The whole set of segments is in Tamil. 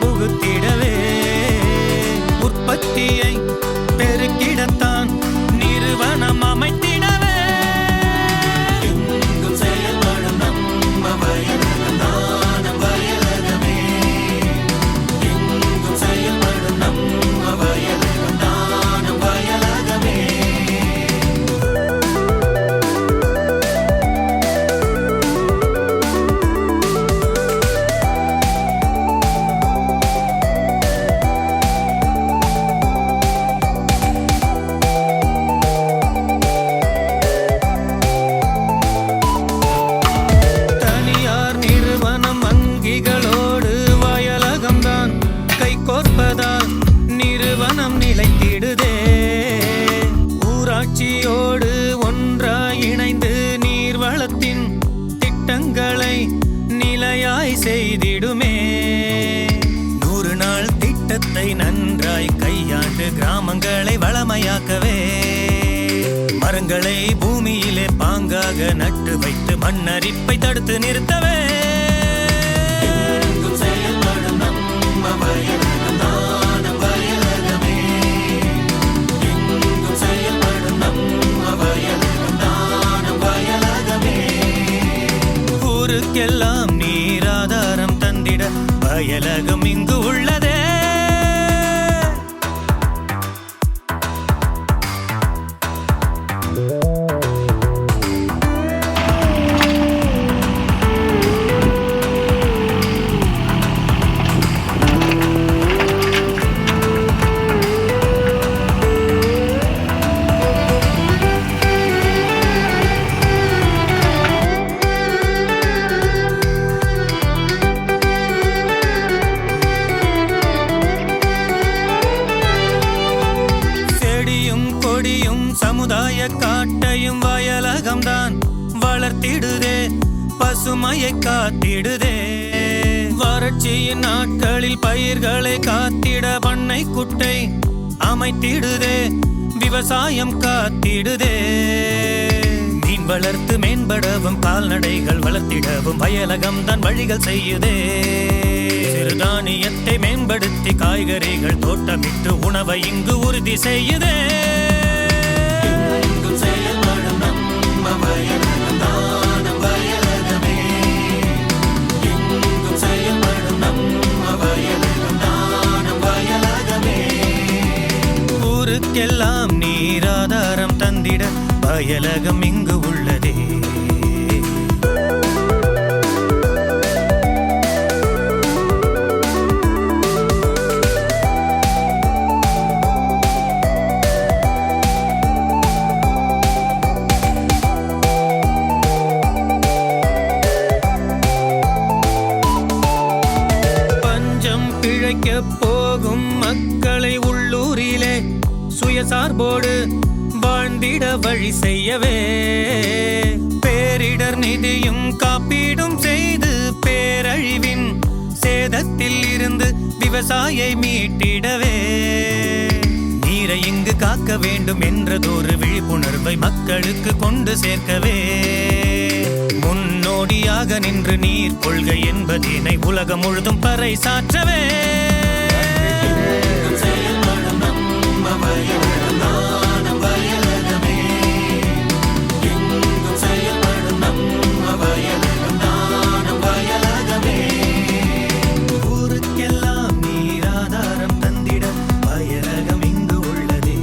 புகுத்திடவே உற்பத்தியை பெருக்கிடத்தான் நிறுவனம் அமைத்திடவே எங்கும் செயல்படும் நம்ம வயலகம்தான் வயலகமே. எங்கும் செயல்படும் நம்ம வயலகம்தான் வயலகமே. தனியார் நிறுவனம் வங்கிகளோடு வயலகம்தான் கைகோர்ப்பதால் நிறுவனம் நிலைத்திடுதே. ஊராட்சியோடு ஒன்றாய் இணைந்து நீர்வளத்தின் திட்டங்களை நிலையாய் செய்திடுமே. 100 நாள் திட்டத்தை நன்றாய் கையாண்டு கிராமங்களை வளமையாக்கவே மரங்களை பூமியிலே பாங்காக நட்டு வைத்து மண்ணரிப்பை தடுத்து நிறுத்தவே எங்கும் செயல்படும் நம்ம வயலகம்தான் வயலகமே. எங்கும் செயல்படும் நம்ம வயலகம்தான் வயலகமே. ஊருக்கெல்லாம் நீராதாரம் தந்திட வயலகம் இங்கு உள்ளதே. செடியும் கொடியும் சமுதாய காட்டையும் வயலகம்தான் வளர்த்திடுதே பசுமையை காத்திடுதே. வறட்சியின் நாட்களில் பயிர்களை காத்திட பண்ணை குட்டை அமைத்திடுதே விவசாயம் காத்திடுதே. மீன் வளர்த்து மேம்படவும் கால்நடைகள் வளர்த்திடவும் வயலகம்தான் வழிகள் செய்யுதே. சிறுதானியத்தை மேம்படுத்தி காய்கறிகள் தோட்டமிட்டு உணவை இங்கு உறுதி செய்யுதே. எங்கும் செயல்படும் நம்ம வயலகம்தான் வயலகமே. எங்கும் செயல்படும் நம்ம வயலகம்தான் வயலகமே. ஊருக்கெல்லாம் நீராதாரம் தந்திட வயலகம் இங்கு உள்ளதே. பஞ்சம் பிழைக்க போகும் மக்களை உள்ளூரிலே சுயசார்போடு வாழ்ந்திட வழி செய்யவே பேரிடர் நிதியும் காப்பீடும் செய்து பேரழிவின் சேதத்தில் இருந்து விவசாயை மீட்டிடவே நீரை இங்கு காக்க வேண்டும் என்றதொரு விழிப்புணர்வை மக்களுக்கு கொண்டு சேர்க்கவே முன்னோடியாக நின்று நீர் கொள்கை என்பதினை உலகம் முழுதும் பறைசாற்றவே ஊருக்கெல்லாம் நீராதாரம் தந்திட வயலகம் இங்கு உள்ளதே.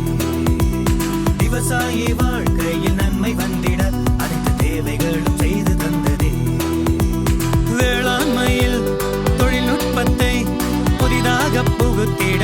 விவசாயி வாழ்க்கையில் நன்மை வந்திட அனைத்து தேவைகளும் செய்து தந்ததே. வேளாண்மையில் தொழில்நுட்பத்தை புதிதாக புகுத்திட